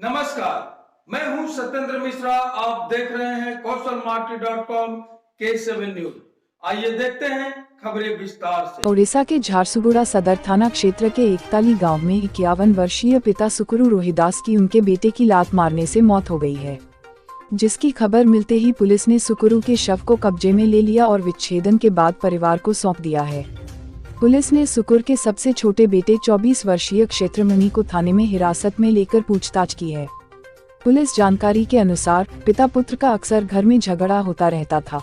नमस्कार, मैं हूं सत्येंद्र मिश्रा। आप देख रहे हैं कौशलमार्केट.com K7 न्यूज। आइए देखते हैं खबरें विस्तार से। ओडिशा के झारसुगुड़ा सदर थाना क्षेत्र के एकताली गांव में 51 वर्षीय पिता सुकुरु रोहिदास की उनके बेटे की लात मारने से मौत हो गई है, जिसकी खबर मिलते ही पुलिस ने सुकुरु के शव को कब्जे में ले लिया और विच्छेदन के बाद परिवार को सौंप दिया है। पुलिस ने सुकुर के सबसे छोटे बेटे 24 वर्षीय क्षेत्रमणि को थाने में हिरासत में लेकर पूछताछ की है। पुलिस जानकारी के अनुसार पिता पुत्र का अक्सर घर में झगड़ा होता रहता था।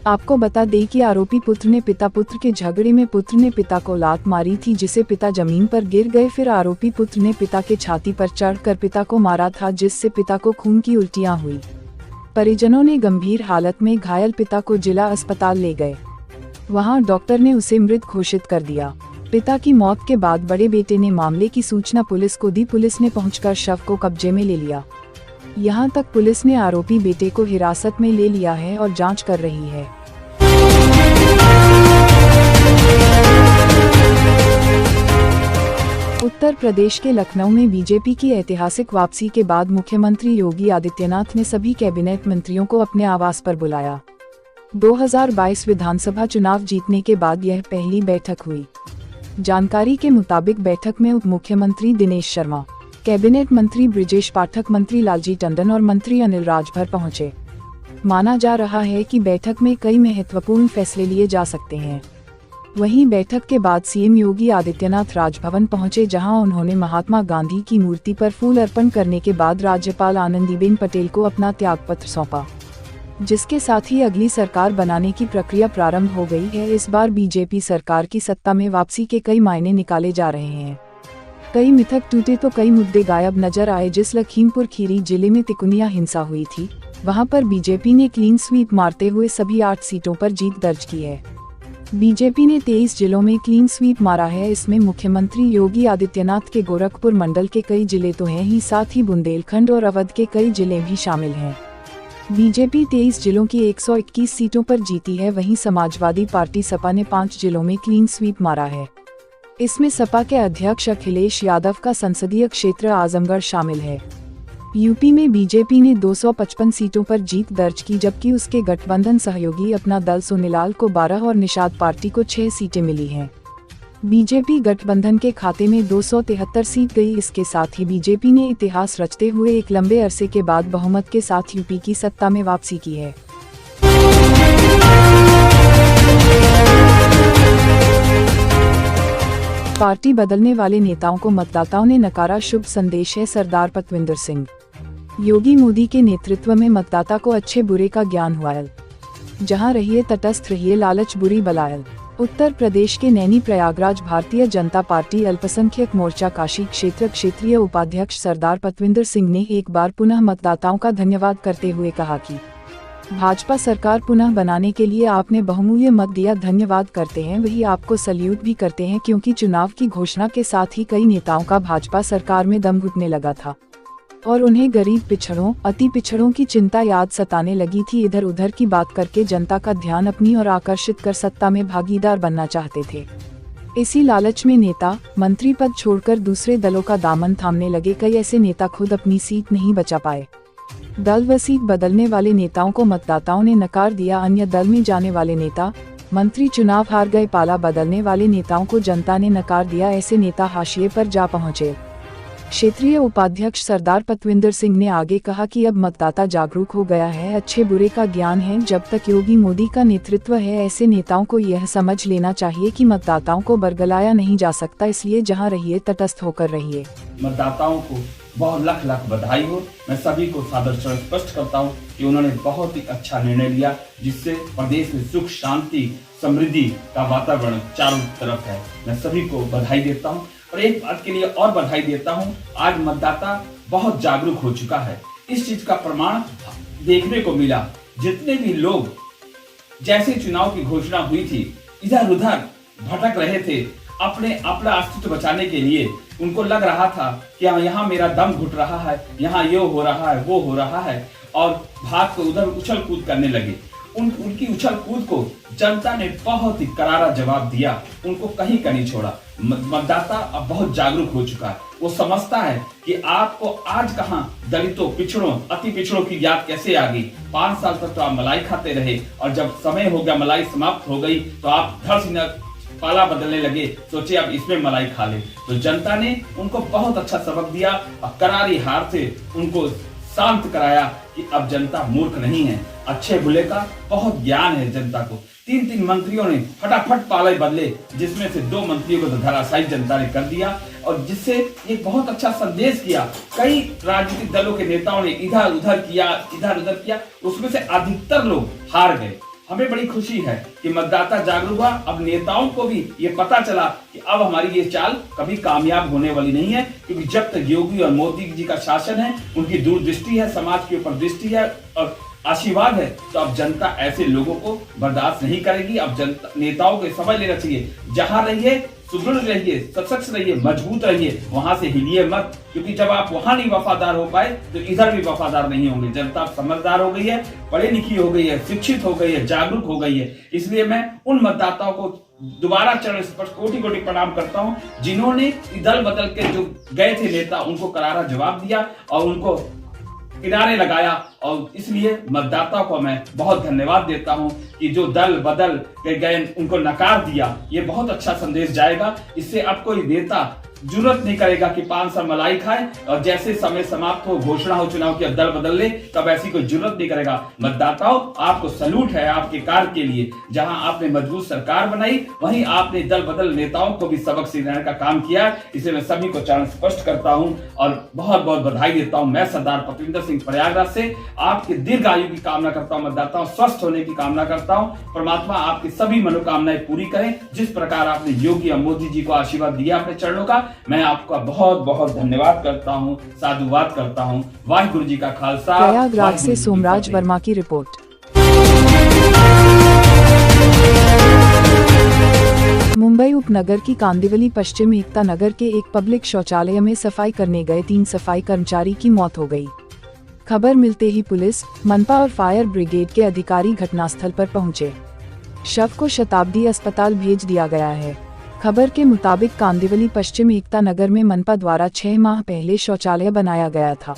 आपको बता दें कि आरोपी पुत्र ने पिता पुत्र के झगड़े में पुत्र ने पिता को लात मारी थी, जिससे पिता जमीन पर गिर गए। फिर आरोपी पुत्र ने पिता के छाती पर चढ़कर पिता को मारा था, जिससे पिता को खून की उल्टियां हुई। परिजनों ने गंभीर हालत में घायल पिता को जिला अस्पताल ले गए। वहां डॉक्टर ने उसे मृत घोषित कर दिया। पिता की मौत के बाद बड़े बेटे ने मामले की सूचना पुलिस को दी। पुलिस ने पहुंचकर शव को कब्जे में ले लिया। यहां तक पुलिस ने आरोपी बेटे को हिरासत में ले लिया है और जांच कर रही है। उत्तर प्रदेश के लखनऊ में बीजेपी की ऐतिहासिक वापसी के बाद मुख्यमंत्री योगी आदित्यनाथ ने सभी कैबिनेट मंत्रियों को अपने आवास पर बुलाया। 2022 विधानसभा चुनाव जीतने के बाद यह पहली बैठक हुई। जानकारी के मुताबिक बैठक में उप मुख्यमंत्री दिनेश शर्मा, कैबिनेट मंत्री ब्रिजेश पाठक, मंत्री लालजी टंडन और मंत्री अनिल राजभर पहुंचे। माना जा रहा है कि बैठक में कई महत्वपूर्ण फैसले लिए जा सकते हैं। वहीं बैठक के बाद सीएम योगी आदित्यनाथ राजभवन पहुंचे, जहां उन्होंने महात्मा गांधी की मूर्ति पर फूल अर्पण करने के बाद राज्यपाल आनंदीबेन पटेल को अपना त्यागपत्र सौंपा, जिसके साथ ही अगली सरकार बनाने की प्रक्रिया प्रारंभ हो गई है। इस बार बीजेपी सरकार की सत्ता में वापसी के कई मायने निकाले जा रहे हैं। कई मिथक टूटे तो कई मुद्दे गायब नजर आए। जिस लखीमपुर खीरी जिले में तिकुनिया हिंसा हुई थी, वहां पर बीजेपी ने क्लीन स्वीप मारते हुए सभी 8 सीटों पर जीत दर्ज की है। बीजेपी ने 23 जिलों में क्लीन स्वीप मारा है। इसमें मुख्यमंत्री योगी आदित्यनाथ के गोरखपुर मंडल के कई जिले तो हैं ही, साथ ही बुंदेलखंड और अवध के कई जिले भी शामिल हैं। बीजेपी 23 जिलों की 121 सीटों पर जीती है। वहीं समाजवादी पार्टी सपा ने 5 जिलों में क्लीन स्वीप मारा है। इसमें सपा के अध्यक्ष अखिलेश यादव का संसदीय क्षेत्र आजमगढ़ शामिल है। यूपी में बीजेपी ने 255 सीटों पर जीत दर्ज की, जबकि उसके गठबंधन सहयोगी अपना दल सोनीलाल को 12 और निषाद पार्टी को 6 सीटें मिली हैं। बीजेपी गठबंधन के खाते में 273 सीट गई। इसके साथ ही बीजेपी ने इतिहास रचते हुए एक लंबे अरसे के बाद बहुमत के साथ यूपी की सत्ता में वापसी की है। पार्टी बदलने वाले नेताओं को मतदाताओं ने नकारा, शुभ संदेश है सरदार पतविंदर सिंह। योगी मोदी के नेतृत्व में मतदाता को अच्छे बुरे का ज्ञान हुआ है। जहां रहिए तटस्थ, रहिए लालच बुरी बलायल। उत्तर प्रदेश के नैनी प्रयागराज भारतीय जनता पार्टी अल्पसंख्यक मोर्चा काशी क्षेत्र क्षेत्रीय उपाध्यक्ष सरदार पतविंदर सिंह ने एक बार पुनः मतदाताओं का धन्यवाद करते हुए कहा कि भाजपा सरकार पुनः बनाने के लिए आपने बहुमूल्य मत दिया, धन्यवाद करते हैं। वही आपको सल्यूट भी करते हैं, क्योंकि चुनाव की घोषणा के साथ ही कई नेताओं का भाजपा सरकार में दम घुटने लगा था और उन्हें गरीब पिछड़ों, अति पिछड़ों की चिंता याद सताने लगी थी। इधर उधर की बात करके जनता का ध्यान अपनी ओर आकर्षित कर सत्ता में भागीदार बनना चाहते थे। इसी लालच में नेता मंत्री पद छोड़कर दूसरे दलों का दामन थामने लगे। कई ऐसे नेता खुद अपनी सीट नहीं बचा पाए। दल व सीट बदलने वाले नेताओं को मतदाताओं ने नकार दिया। अन्य दल में जाने वाले नेता मंत्री चुनाव हार गए। पाला बदलने वाले नेताओं को जनता ने नकार दिया। ऐसे नेता हाशिए पर जा पहुंचे। क्षेत्रीय उपाध्यक्ष सरदार पतविंदर सिंह ने आगे कहा कि अब मतदाता जागरूक हो गया है, अच्छे बुरे का ज्ञान है। जब तक योगी मोदी का नेतृत्व है, ऐसे नेताओं को यह समझ लेना चाहिए कि मतदाताओं को बरगलाया नहीं जा सकता। इसलिए जहां रहिए तटस्थ होकर रहिए। मतदाताओं को बहुत लाख लाख बधाई हो। मैं सभी को सादर स्पष्ट करता हूं कि उन्होंने बहुत ही अच्छा निर्णय लिया, जिससे प्रदेश में सुख, शांति, समृद्धि का वातावरण चारों तरफ है। मैं सभी को बधाई देता हूं और एक बात के लिए और बधाई देता हूं, आज मतदाता बहुत जागरूक हो चुका है। इस चीज का प्रमाण देखने को मिला। जितने भी लोग जैसे चुनाव की घोषणा हुई थी, इधर उधर भटक रहे थे अपना अस्तित्व बचाने के लिए। उनको लग रहा था कि यहाँ मेरा दम घुट रहा है, यहाँ ये हो रहा है, वो हो रहा है, और भाग को उधर उछल कूद करने लगे। उनकी उछल कूद को जनता ने बहुत ही करारा जवाब दिया, उनको कहीं का नहीं छोड़ा। मतदाता अब बहुत जागरूक हो चुका है, वो समझता है कि आपको आज कहां दलितों, पिछड़ों, अति पिछड़ों की याद कैसे आ गई। 5 साल तक तो आप मलाई खाते रहे और जब समय हो गया, मलाई समाप्त हो गई तो आप धड़ से पाला बदलने लगे, सोचे अब इसमें मलाई खा ले। तो जनता ने उनको बहुत अच्छा सबक दिया और करारी हार से उनको शांत कराया कि अब जनता मूर्ख नहीं है, अच्छे बुरे का बहुत ज्ञान है जनता को। 3 मंत्रियों ने फटाफट पाले बदले, जिसमें से 2 मंत्रियों को तो धराशायी जनता ने कर दिया और जिससे एक बहुत अच्छा संदेश किया। कई राजनीतिक दलों के नेताओं ने इधर उधर किया, उसमें से अधिकतर लोग हार गए। हमें बड़ी खुशी है कि मतदाता जागरूक हुआ। अब नेताओं को भी ये पता चला कि अब हमारी ये चाल कभी कामयाब होने वाली नहीं है, क्योंकि जब तक योगी और मोदी जी का शासन है, उनकी दूरदृष्टि है, समाज के ऊपर दृष्टि है और आशीर्वाद है, तो अब जनता ऐसे लोगों को बर्दाश्त नहीं करेगी। अब जनता, नेताओं को समझ लेना चाहिए, जहां रहिए सुदृढ़ रहिए, सशक्त रहिए, मजबूत रहिए, वहां से हिलिए मत, क्योंकि जब आप वहां नहीं वफादार हो पाए तो इधर भी वफादार नहीं होंगे। जनता समझदार हो गई है, पढ़ी लिखी हो गई है, शिक्षित हो गई है, जागरूक हो गई है। इसलिए मैं उन मतदाताओं को दोबारा चरण स्पर्श कोटि कोटि प्रणाम करता हूं, जिन्होंने दल बदल के जो गए थे नेता, उनको करारा जवाब दिया और उनको किनारे लगाया। और इसलिए मतदाता को मैं बहुत धन्यवाद देता हूं कि जो दल बदल के गए उनको नकार दिया, ये बहुत अच्छा संदेश जाएगा। इससे अब कोई नेता जरूरत नहीं करेगा कि 5 साल मलाई खाए और जैसे समय समाप्त हो, घोषणा हो चुनाव की, दल बदल ले, तब ऐसी कोई जरूरत नहीं करेगा। मतदाताओं, आपको सैल्यूट है आपके कार्य के लिए। जहां आपने मजबूत सरकार बनाई, वहीं आपने दल बदल नेताओं को भी सबक सिखाने का काम किया। इसे मैं सभी को चरण स्पष्ट करता हूं और बहुत बहुत बधाई देता हूं। मैं सरदार पतविंदर सिंह प्रयागराज से आपके दीर्घ आयु की कामना करता हूं, मतदाताओं स्वस्थ होने की कामना करता हूं। परमात्मा आपकी सभी मनोकामनाएं पूरी करें। जिस प्रकार आपने योगी और मोदी जी को आशीर्वाद दिया अपने चरणों का, मैं आपका बहुत बहुत धन्यवाद करता हूं, साधुवाद करता हूं। वाहिगुरु जी का खालसा। प्रयागराज से सोमराज वर्मा की रिपोर्ट। मुंबई उपनगर की कांदिवली पश्चिम एकता नगर के एक पब्लिक शौचालय में सफाई करने गए 3 सफाई कर्मचारी की मौत हो गई। खबर मिलते ही पुलिस, मनपा और फायर ब्रिगेड के अधिकारी घटनास्थल पर पहुंचे। शव को शताब्दी अस्पताल भेज दिया गया है। खबर के मुताबिक कांदिवली पश्चिम एकता नगर में मनपा द्वारा 6 माह पहले शौचालय बनाया गया था।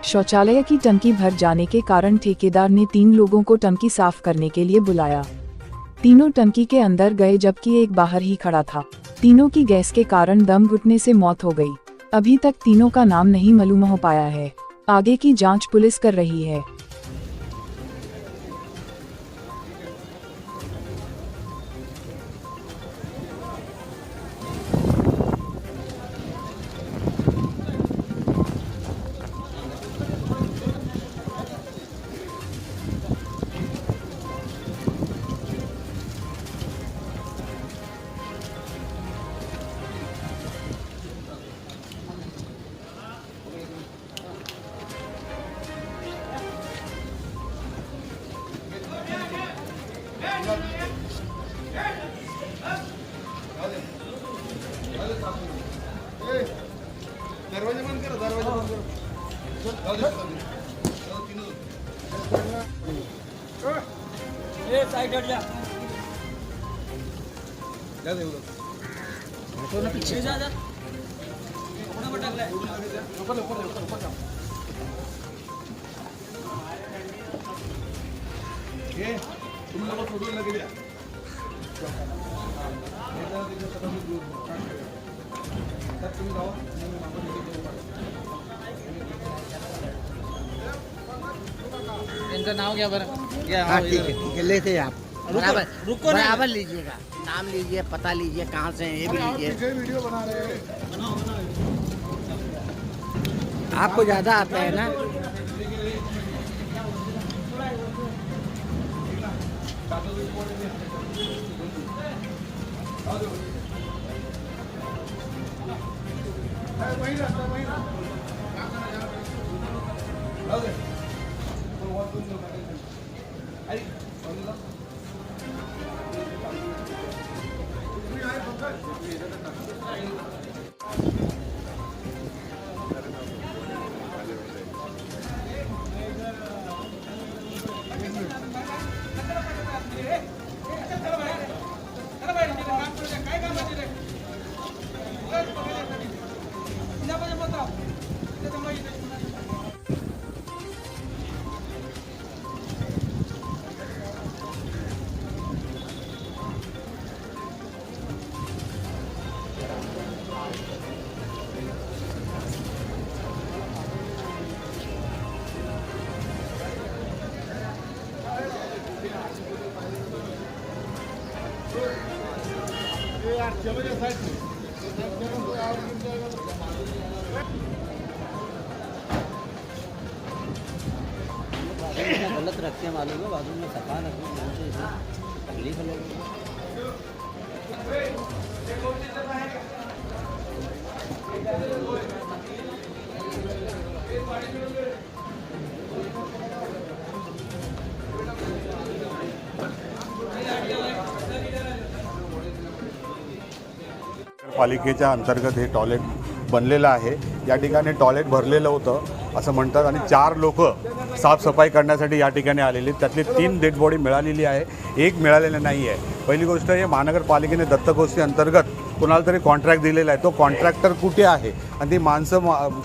शौचालय की टंकी भर जाने के कारण ठेकेदार ने 3 लोगों को टंकी साफ करने के लिए बुलाया। तीनों टंकी के अंदर गए जबकि एक बाहर ही खड़ा था। तीनों की गैस के कारण दम घुटने से मौत हो गई। अभी तक तीनों का नाम नहीं मालूम हो पाया है। आगे की जांच पुलिस कर रही है। दरवाजा बंद करो, दरवाजा बंद करो। साइड हट जा। जा दे उधर। तो ना पीछे जा जा। अपना बटक ले। ऊपर जाओ। ये तुम लोग फोटो लगे दिया। तुम जाओ। इनका नाम क्या बर? हाँ ठीक है लेते आप बराबर रुको ना। बराबर लीजिएगा, नाम लीजिए, पता लीजिए, कहाँ से हैं ये भी लीजिए। वीडियो बना रहे हैं। आपको ज्यादा आता है ना। वही रास्ता, वही रास्ता। गलत रखते हैं मालूम है, बाजू में सफा रखते हैं, तकलीफ है लोगों को। पालिकेच्या अंतर्गत हे टॉयलेट बनलेलं आहे. या ठिकाणी टॉयलेट भरलेलं होतं असं म्हणतात आणि 4 लोक साफसफाई करण्यासाठी या ठिकाणी आलेली. त्यातली 3 डेड बॉडी मिळालेली आहे, 1 मिळालेलं नाही आहे. पहिली गोष्ट हे महानगरपालिकेने दत्तगोष्ठी अंतर्गत कोणाला तरी कॉन्ट्रॅक्ट दिलेला आहे. तो कॉन्ट्रॅक्टर कुठे आहे आणि ती माणसं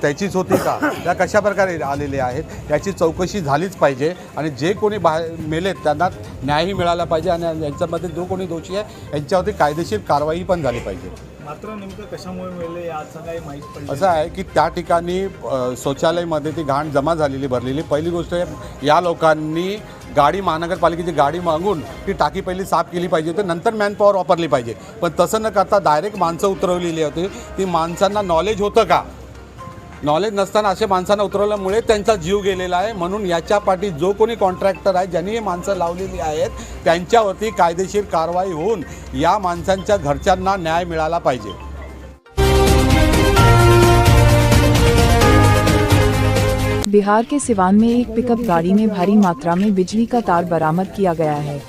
त्याचीच होती का, त्या कशा प्रकारे आलेले आहेत याची चौकशी झालीच पाहिजे. आणि जे कोणी बाहेर मेलेत त्यांना न्यायही मिळाला पाहिजे आणि यांच्यामध्ये जो कोणी दोषी आहे यांच्यावरती कायदेशीर कारवाई पण झाली पाहिजे. मात्र नेमकं कशामुळे मिळले याचं काही माहीत पडलं. असं आहे की त्या ठिकाणी शौचालयमध्ये ती घाण जमा झालेली भरलेली. पहिली गोष्ट या लोकांनी गाडी महानगरपालिकेची गाडी मागून ती टाकी पहिली साफ केली पाहिजे, तर नंतर मॅनपॉवर वापरली पाहिजे. पण तसं न करता डायरेक्ट माणसं उतरवलेली होती. ती माणसांना नॉलेज होतं का, नॉलेज नसताना अशा माणसांना उतरवल्यामुळे त्यांचा जीव गेलेला आहे. म्हणून याच्या पाठी जो कोणी कॉन्ट्रॅक्टर आहे ज्यांनी हे माणसं लावलेली आहेत त्यांच्यावरती कायदेशीर कारवाई होऊन या माणसांच्या घरच्यांना न्याय मिळाला पाहिजे. बिहार के सिवान में एक पिकअप गाड़ी में भारी मात्रा में बिजली का तार बरामद किया गया है।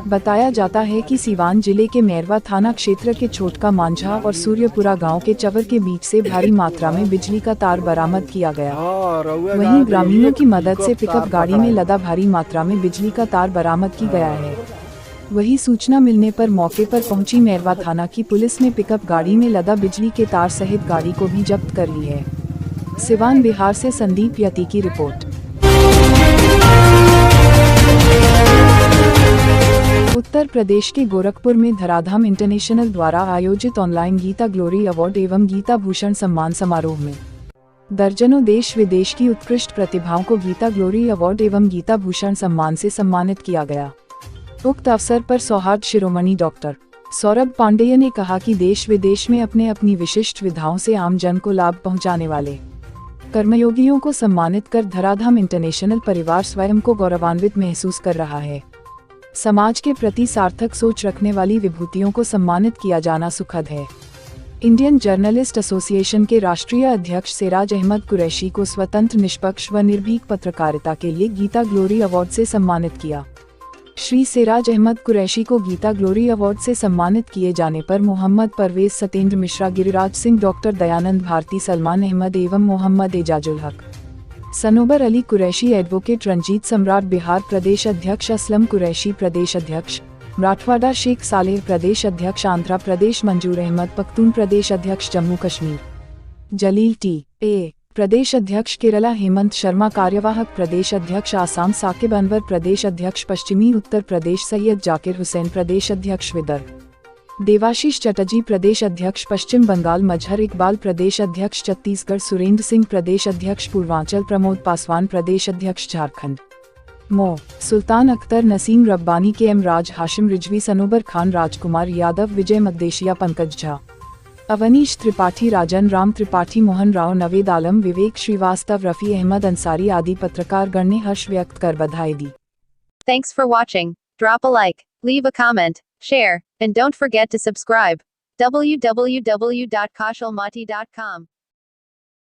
बताया जाता है कि सिवान जिले के मैरवा थाना क्षेत्र के छोटका मांझा और सूर्यपुरा गांव के चवर के बीच से भारी मात्रा में बिजली का तार बरामद किया गया। वहीं ग्रामीणों की मदद से पिकअप गाड़ी में लदा भारी मात्रा में बिजली का तार बरामद की गया है। वही सूचना मिलने पर मौके पर पहुंची मैरवा थाना की पुलिस ने पिकअप गाड़ी में लदा बिजली के तार सहित गाड़ी को भी जब्त कर ली है। सिवान बिहार से संदीप यति की रिपोर्ट। उत्तर प्रदेश के गोरखपुर में धराधाम इंटरनेशनल द्वारा आयोजित ऑनलाइन गीता ग्लोरी अवार्ड एवं गीता भूषण सम्मान समारोह में दर्जनों देश विदेश की उत्कृष्ट प्रतिभाओं को गीता ग्लोरी अवार्ड एवं गीता भूषण सम्मान से सम्मानित किया गया। उक्त अवसर पर सौहार्द शिरोमणि डॉक्टर सौरभ पांडेय ने कहा कि देश विदेश में अपनी विशिष्ट विधाओं से आम जन को लाभ पहुंचाने वाले कर्मयोगियों को सम्मानित कर धराधाम इंटरनेशनल परिवार स्वयं को गौरवान्वित महसूस कर रहा है। समाज के प्रति सार्थक सोच रखने वाली विभूतियों को सम्मानित किया जाना सुखद है। इंडियन जर्नलिस्ट एसोसिएशन के राष्ट्रीय अध्यक्ष सिराज अहमद कुरैशी को स्वतंत्र, निष्पक्ष व निर्भीक पत्रकारिता के लिए गीता ग्लोरी अवार्ड से सम्मानित किया। श्री सिराज अहमद कुरैशी को गीता ग्लोरी अवार्ड से सम्मानित किए जाने पर मोहम्मद परवेज, सतेंद्र मिश्रा, गिरिराज सिंह, डॉक्टर दयानंद भारती, सलमान अहमद एवं मोहम्मद एजाजुल हक, सनोबर अली कुरैशी, एडवोकेट रंजीत सम्राट, बिहार प्रदेश अध्यक्ष असलम कुरैशी, प्रदेश अध्यक्ष मराठवाड़ा शेख सालेह, प्रदेश अध्यक्ष आंध्र प्रदेश मंजूर अहमद, पख्तून प्रदेश अध्यक्ष जम्मू कश्मीर जलील टी.ए, प्रदेश अध्यक्ष केरला हेमंत शर्मा, कार्यवाहक प्रदेश अध्यक्ष आसाम साकिब अनवर, प्रदेश अध्यक्ष पश्चिमी उत्तर प्रदेश सैयद जाकिर हुसैन, प्रदेश अध्यक्ष विदर्भ देवाशीष चटर्जी, प्रदेश अध्यक्ष पश्चिम बंगाल मजहर इकबाल, प्रदेश अध्यक्ष छत्तीसगढ़ सुरेंद्र सिंह, प्रदेश अध्यक्ष पूर्वांचल प्रमोद पासवान, प्रदेश अध्यक्ष झारखंड मो सुल्तान अख्तर, नसीम रब्बानी, के.एम. राज, हाशिम रिजवी, सनोबर खान, राजकुमार यादव, विजय मगदेशिया, पंकज झा, अवनीश त्रिपाठी, राजन राम त्रिपाठी, मोहन राव, नवेद आलम, विवेक श्रीवास्तव, रफी अहमद अंसारी आदि पत्रकार गण ने हर्ष व्यक्त कर बधाई दी। Thanks for watching. Drop a like, leave a comment, share, and don't forget to subscribe. www.kaushal.mati.com